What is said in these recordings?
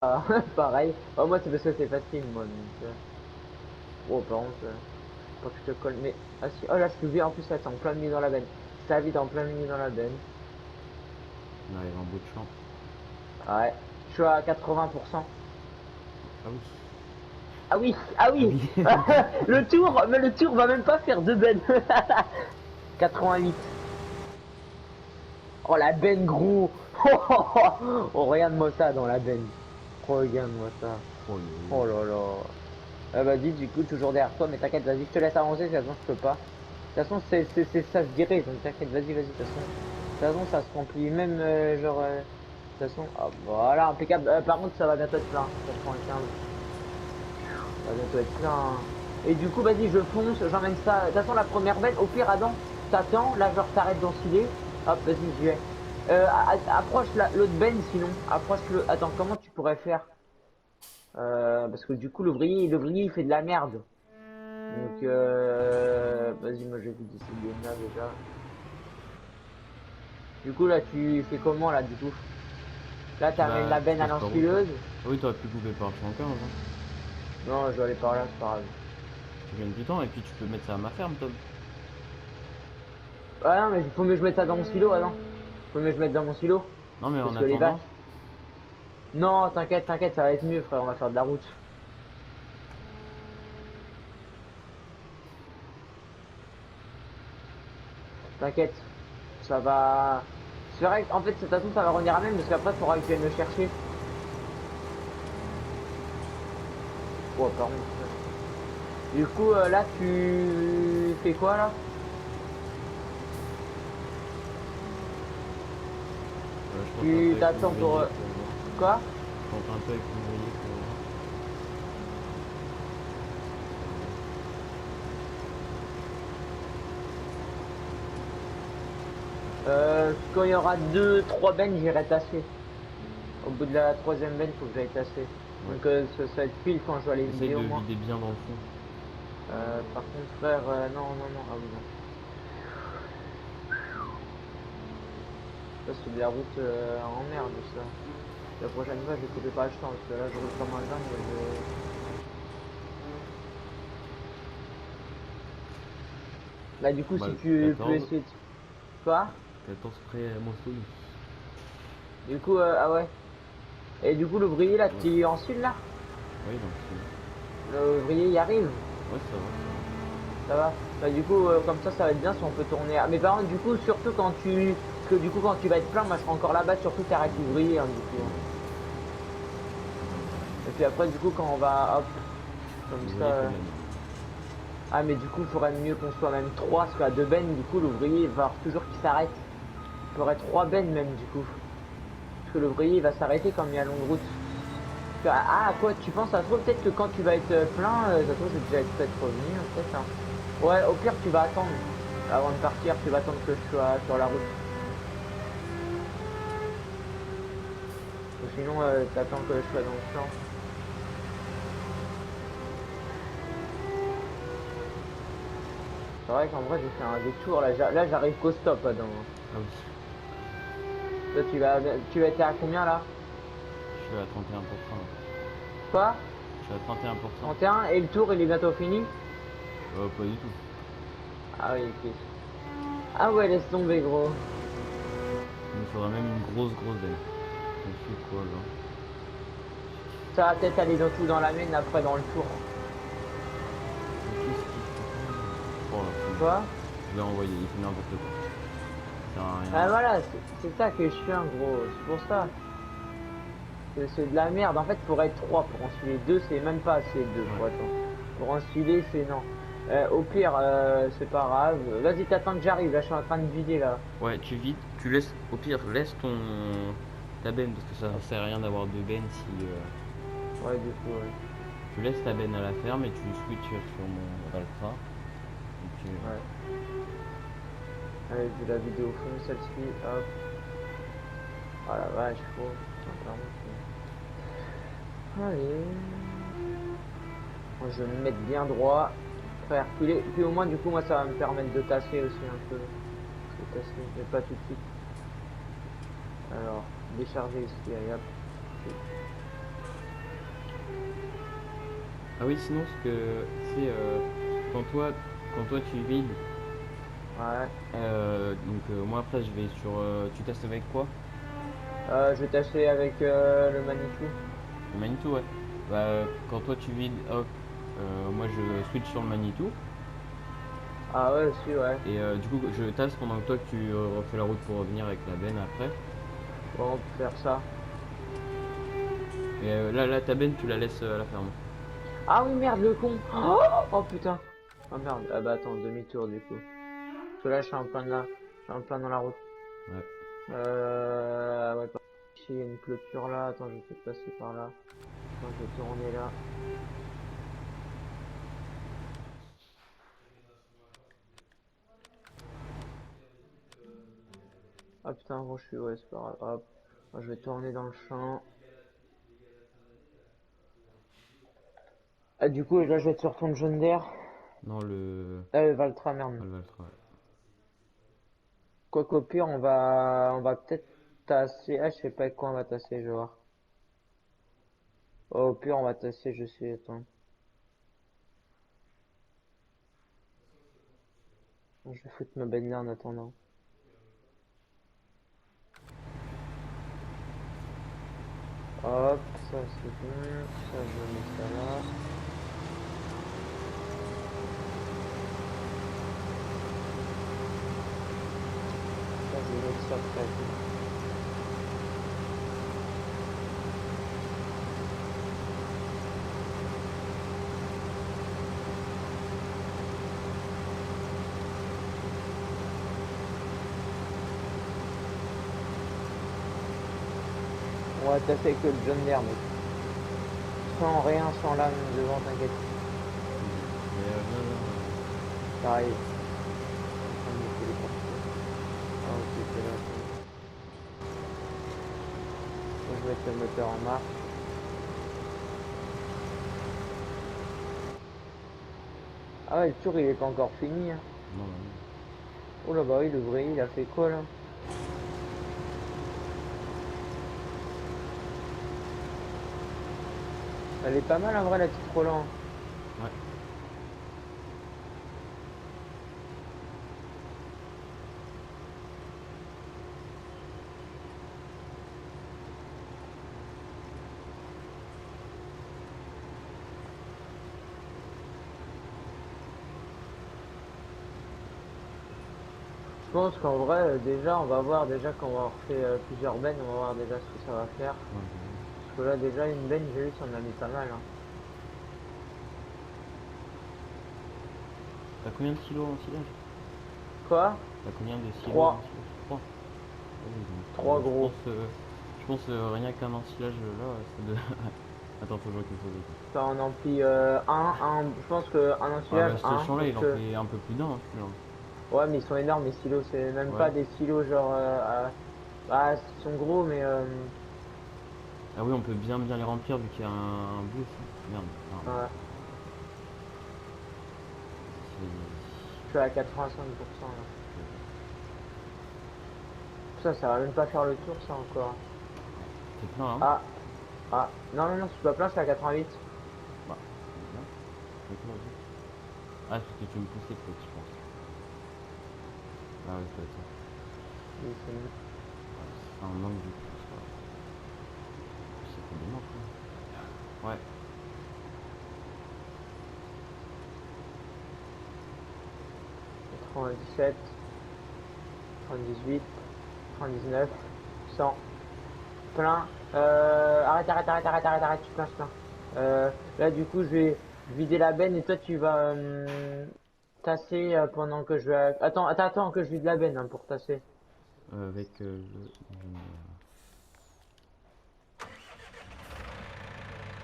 Ah, pareil. Oh, moi, c'est parce que c'est facile, moi. Donc, oh, par contre, pas que je te colle. Mais, ah si, oh là, je te vis en plus, là, t'es en plein milieu dans la benne. Ça vide en plein milieu dans la benne. On arrive en bout de champ. Ouais, je suis à 80%. Ah oui. Ah oui, ah Ah oui. oui. Le tour, mais le tour va même pas faire deux bennes. 88. Oh, la benne, gros. Oh, regarde-moi ça dans la benne. Regarde-moi ça. Oh, il est Oh beau. là là. Ah, vas-y, du coup, toujours derrière toi, mais t'inquiète, vas-y, je te laisse avancer, de toute façon, je peux pas. De toute façon, c'est ça se dirait, donc t'inquiète, vas-y, vas-y, de toute façon, ça se remplit, même, genre, de toute façon, ah, voilà, impeccable. Par contre, ça va bientôt être plein, 95, ça va bientôt être plein, hein. Et du coup, vas-y, je fonce, j'emmène ça. De toute façon, la première benne, au pire, Adam, t'attends, là, genre, t'arrêtes d'enfiler, hop, vas-y, j'y vais. Approche l'autre benne, sinon, approche le, attends, comment tu pourrais faire? Parce que du coup, l'ouvrier, il fait de la merde. Donc, vas-y, moi j'ai vu cette game là déjà. Du coup, là, tu fais comment là, du coup? Là, t'amènes Bah, la tu benne à passes par où toi? l'enfileuse. Ah oui, t'aurais pu couper par le 115, hein. Non, je vais aller par là, c'est pas grave. Tu gagnes du temps et puis tu peux mettre ça à ma ferme, Tom. Ah non, mais il faut mieux que je mette ça dans mon silo, ah non. Faut mieux que je mette dans mon silo. Non, mais en Parce que les vaches. attendant, Non, t'inquiète, t'inquiète, ça va être mieux, frère, on va faire de la route. T'inquiète, ça va. C'est vrai qu'en fait, de toute façon, ça va revenir à même, parce qu'après, il faudra que je vienne le chercher. Oh, par contre. Du coup, là, tu fais quoi là? je tente un Tu peu avec t'attends pour. l'ouvrier pour voir. Quoi? Je tente un peu avec l'ouvrier pour voir. Quand il y aura deux, trois bennes, j'irai tasser. Au bout de la troisième benne, faut que j'aille tasser. Ouais. Donc ça va être pile quand je vois les Essaye vidéos, de moi. vider bien dans le fond. Par contre, frère, non, non, non, ah oui, non. Ça, c'est de la route en merde, ça. La prochaine fois, je vais couper par le champ, parce que là, je roule comme un dingue. Là, du coup, Bah, si tu peux 14. essayer de... Quoi? 14 près à Montsouris. Du coup, ah ouais. Et du coup, l'ouvrier, là, Ouais. tu es en sud, là? Oui, donc L'ouvrier, il arrive. ouais, ça va. Ça va. Bah du coup comme ça va être bien si on peut tourner. Mais par contre du coup surtout quand tu. Parce que du coup quand tu vas être plein, moi je serai encore là-bas, surtout t'arrêtes l'ouvrier hein, du coup. Et puis après du coup quand on va hop comme ça. L'ouvrier quand même. Ah mais du coup il faudrait mieux qu'on soit même trois, parce qu'à deux bennes du coup l'ouvrier il va avoir toujours qu'il s'arrête. Il faudrait trois bennes même du coup. Parce que l'ouvrier il va s'arrêter comme il y a longue route. Ah quoi tu penses, ça se trouve peut-être que quand tu vas être plein, ça se trouve c'est déjà peut-être revenu peut-être hein. Ouais au pire tu vas attendre. Avant de partir, tu vas attendre que je sois sur la route. Ou sinon, t'attends que je sois dans le champ. C'est vrai qu'en vrai, j'ai fait un détour. Là, j'arrive qu'au stop, Adam. Ah oui. Toi, tu vas être à combien là? Je suis à 31%. Là. Quoi? Je suis à 31%. 31 et le tour, il est bientôt fini? Pas du tout. Ah oui, ok. Ah ouais, laisse tomber, gros. Il me faudrait même une grosse belle. On fait quoi là? Ça va peut-être aller dans tout dans la mienne après dans le tour. Mais qu'est-ce qu'il fait? Oh là, c'est bon. Quoi? Je l'ai envoyé, il fait n'importe quoi. Ça sert à Ah rien. voilà, c'est ça que je suis un gros. C'est pour ça. C'est de la merde. En fait, pour être 3 pour enfiler 2 c'est même pas assez 2 Ouais. pour attends. Pour enfiler, c'est non. Au pire, c'est pas grave. Vas-y, t'attends que j'arrive. Là, je suis en train de vider là. Ouais, tu vides, tu laisses, au pire, laisse ta benne parce que ça sert à rien d'avoir deux bennes si Ouais, du coup, ouais. tu laisses ta benne à la ferme et tu switches sur mon Alpha. Et puis, Ouais. Allez, vu la vidéo au fond, celle-ci, hop. Oh la vache, faut. Allez. Moi, je vais me mettre bien droit. Faire reculer. Puis au moins, du coup, moi, ça va me permettre de tasser aussi un peu. De tasser, mais pas tout de suite. Alors, décharger ici, allez hop. Ah oui, sinon, ce que c'est quand toi tu vides, Ouais. moi après je vais sur. Tu testes avec quoi? Je vais tâcher avec le Manitou. Le Manitou, ouais. Quand toi tu vides, hop, moi je switch sur le Manitou. Ah ouais, aussi, ouais. Et du coup, je tasse pendant que toi tu refais la route pour revenir avec la benne après. Bon, on peut faire ça. Et là, ta benne, tu la laisses à la ferme. Ah oui, merde, le con. Oh, oh, putain. Oh merde. Ah bah attends, demi-tour du coup. Parce que là, je suis en plein là. Je suis en plein dans la route. Ouais. Ouais, par ici, il y a une clôture là. Attends, je vais peut-être passer par là. Attends, je vais tourner là. Ah putain, gros, je suis, ouais, c'est pas grave. Hop. Moi, je vais tourner dans le champ. Ah, du coup, là, je vais être sur ton jaune d'air. Non, le. Ah, le Valtra, merde. Ah, le Valtra, ouais. Quoi qu'au pire, on va peut-être tasser. Ah, je sais pas avec quoi on va tasser, je vais voir. Oh, au pire, on va tasser, je sais, attends. Je vais foutre ma benne là en attendant. Hop, ça c'est bon. Ça, je mets ça là. Ça, je vais mettre ça près. On va tasser que le John Deere, mec. Sans rien, sans lame devant, t'inquiète. Mais viens, viens. Ça arrive. Je suis en train de me téléporter. Ah, ok, c'est là. Je vais mettre le moteur en marche. Ah ouais, le tour il est pas encore fini, hein. Non, non, non. Oh là bah oui, le vrai, il a fait quoi là? Elle est pas mal en vrai la petite Roland. Ouais. Je pense qu'en vrai, déjà, on va voir, déjà quand on va avoir fait plusieurs bennes, on va voir déjà ce que ça va faire. Ouais, Parce que là, déjà, une benne, j'ai vu, ça en a mis pas mal, hein. T'as combien de silos en silage? Quoi? T'as combien de silos en 3. silage? 3. Ah oui, donc 3 gros. je pense rien qu'un ensilage là, ça de... Attends, faut que je recule, faut que je recule. Ça en emplit je pense que un Ah ensilage, bah ce un, champ là, parce il en que, fait un peu plus d'un, hein, celui-là. ouais, mais ils sont énormes, les silos, c'est même Ouais. pas des silos genre, bah, ils sont gros, mais, Ah oui, on peut bien les remplir vu qu'il y a un boost. Merde. Ah, ouais, c'est- je suis à 85% là. Ça va même pas faire le tour, ça encore. c'est plein, hein? Ah, non, non, non, je suis pas plein, je suis à 88. Bah, c'est bien. C'est quoi, vas-y. Ah, parce que tu me poussais peut-être, je pense. Ah ouais, ça va être ça. Oui, c'est bon. C'est un manque du coup, ça. C'est fait des manques, hein. Ouais. 97, 98, 99, 100. Plein. Arrête, tu plains, je plains. Là, du coup, je vais vider la benne et toi, tu vas tasser pendant que je vais. Attends, que je vide la benne hein, pour tasser. Avec le.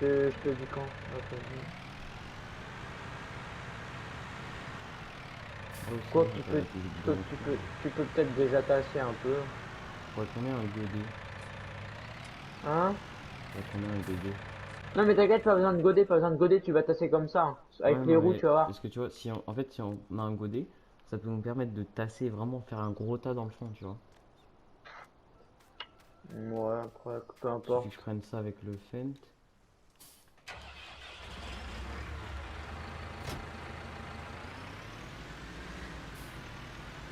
Je te dis quand. Ok, Ah oui, quoi sinon, que ça va être bien aussi. tu peux peut-être déjà tasser un peu. Faudrait combien un godet? Hein? Faudrait combien un godet? Non, mais t'inquiète, pas besoin de godet, tu vas tasser comme ça, hein. Ouais, Avec les non, roues, mais tu vas voir. parce que tu vois, si on... en fait, si on a un godet, ça peut nous permettre de tasser, vraiment faire un gros tas dans le fond, tu vois. Ouais, après, peu Il suffit que importe. je prenne ça avec le Fent.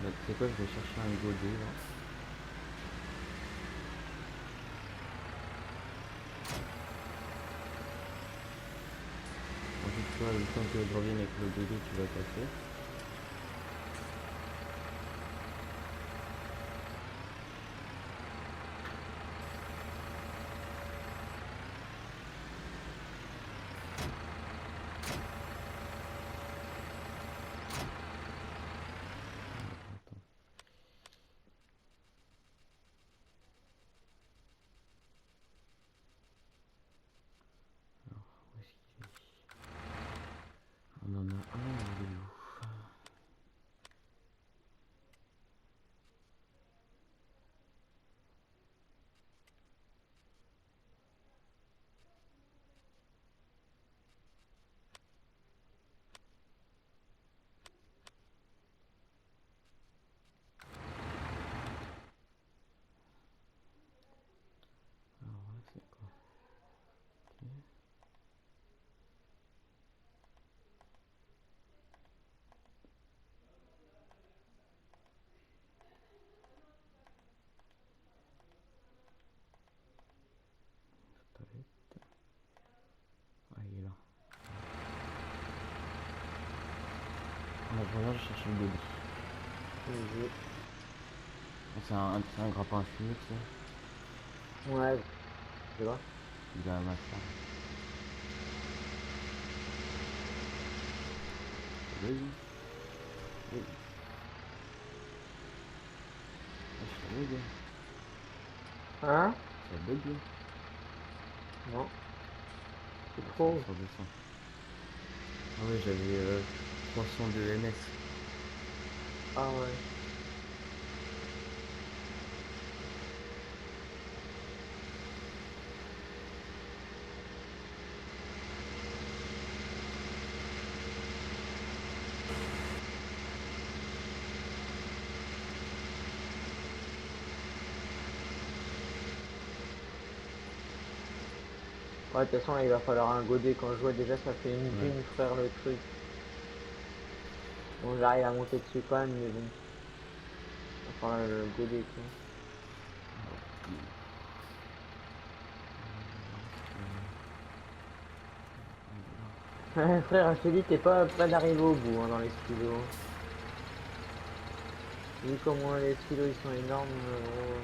Bah, tu sais quoi, je vais chercher un godet là. Ensuite, toi, le temps que je revienne avec le godet, tu vas passer. Attends. Alors, où est-ce qu'il est? On en a un, il est où? Alors là, c'est quoi? Ok. Palette. Ah, il est là. En attendant, je cherche le godet. Mhm. C'est un grappin à fumer, tu sais. Ouais, tu vois. Il a un master. Vas-y. Oui. Ah, je bug. Hein? Ça bug. Non, c'est Ah, trop. ça redescend. Ah ouais, j'avais 302 ms. Ah ouais. Ouais, de toute façon, là, il va falloir un godet. Quand je vois déjà, ça fait une Ouais. dune, frère, le truc. Bon, j'arrive à monter dessus quand même, mais bon. Il va falloir le godet, quoi. Alors, il est où? Frère, je te dis, t'es pas près d'arriver au bout hein, dans les stylos. Vu comment les stylos ils sont énormes, gros.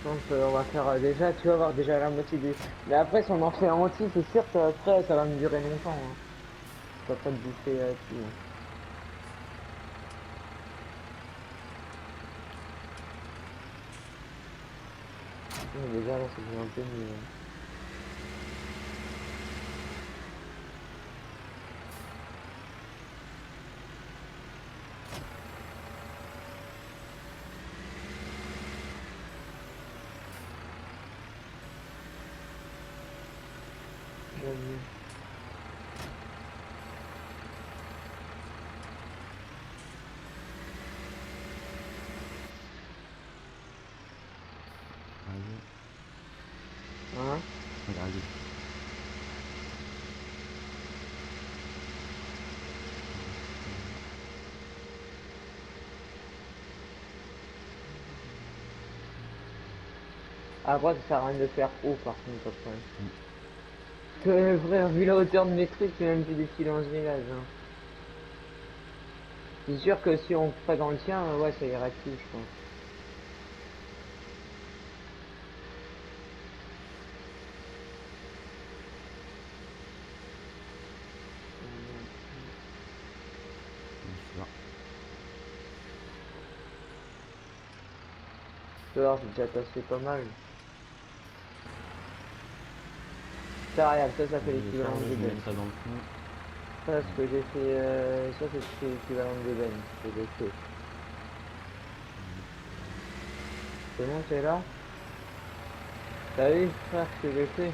Je pense on va faire déjà, tu vas voir déjà la moitié des. Mais après, si on en fait un entier, c'est sûr que après ça va me durer longtemps. Hein. Ça va pas te bouffer tout. Hein. Mais déjà là, c'est déjà un peu mieux. Hein. Vas-y. Allez, Hein? regardez. Après, ça sert à rien de faire haut par contre après. Mm. Frère, vu la hauteur de mes trucs, c'est même plus des stylos en grillage. Hein. C'est sûr que si on ferait dans le tien, ouais, ça irait plus, je pense. Je suis là. Tu vois, j'ai déjà tassé pas mal. Ça, regarde, ça fait Je vais faire, l'équivalent là, de je vais Ben. mettre ça dans le fond. Ça, ce que j'ai fait, ça, c'est l'équivalent de Ben, ce que j'ai fait. C'est bon, c'est là? T'as vu, frère, ce que j'ai fait?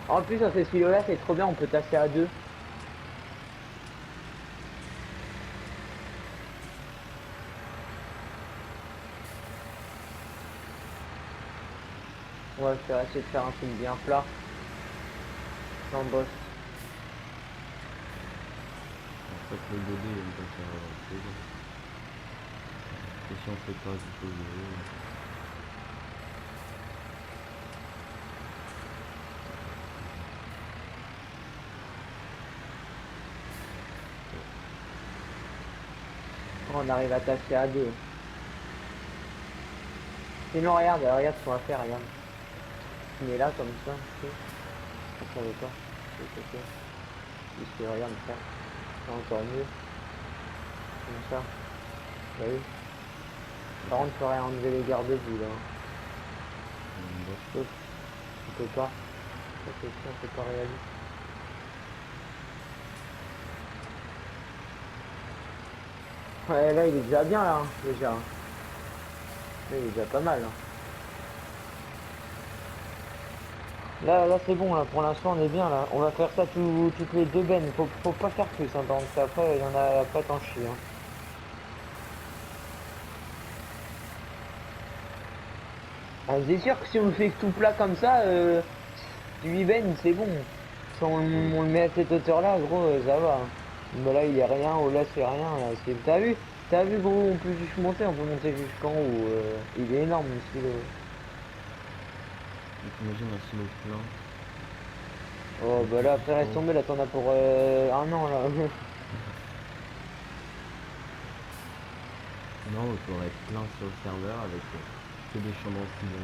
En plus, dans ces stylos-là, c'est trop bien, on peut tasser à deux. On va essayer de faire un truc bien plat. Sans boss. En fait, le body, on peut faire autre chose. Et si on fait pas quelque chose de... On arrive à tasser à deux. Sinon regarde ce qu'on va faire, regarde. On est là comme ça, tu sais. Je savais pas. Ici, regarde ça. C'est encore mieux. Comme ça. Vous voyez. Par contre, il faudrait enlever les garde-boue là. On peut pas. Ça c'est sûr, c'est pas réaliste. Ouais, là il est déjà bien là, déjà. Là il est déjà pas mal. Là c'est bon là, pour l'instant on est bien là. On va faire ça toutes les deux bennes. Faut pas faire plus hein, donc après il y en a pas tant chier. Hein. Ah, c'est sûr que si on fait tout plat comme ça, 8 bennes c'est bon. Si on le met à cette hauteur là, gros, ça va. Hein. Mais là il est rien, oh là c'est rien. Là. T'as vu gros, on peut juste monter, on peut monter jusqu'en haut. Il est énorme le stylo. T'imagines un silo plein. Oh bah là après reste tomber, là t'en as pour un an là. Non, il faudrait être plein sur le serveur avec que des chambres en stylo.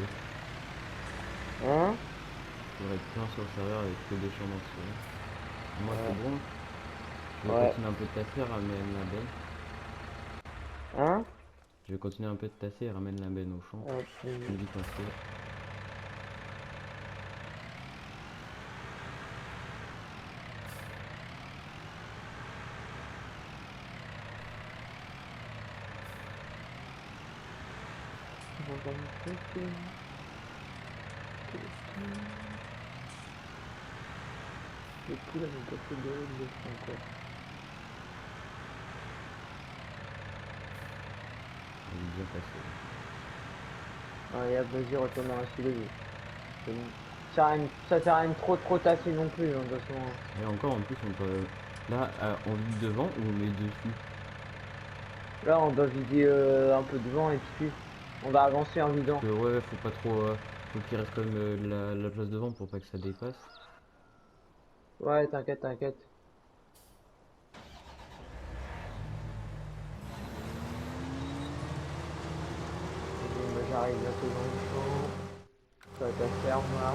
Hein? Il faudrait être plein sur le serveur avec que des chambres en stylo. Moi Ouais. c'est bon. Je vais continuer un peu de tasser, ramène la benne. Hein? Je vais continuer un peu de tasser et ramène la benne au champ. Je me dis passer. Les poules elles ont pas fait de encore. Elle est bien passée. Allez, vas-y, retourne dans la stylo. C'est bon. Ça sert à rien de trop tasser non plus, hein, de toute façon. Et encore en plus on peut... Là on vide devant ou on met dessus. Là, on doit vider un peu devant et puis on va avancer en vidant. Parce que ouais, faut pas trop... faut qu'il reste quand même la place devant pour pas que ça dépasse. Ouais, t'inquiète. Bon, bah, j'arrive bientôt dans le champ. Ça va être la ferme là.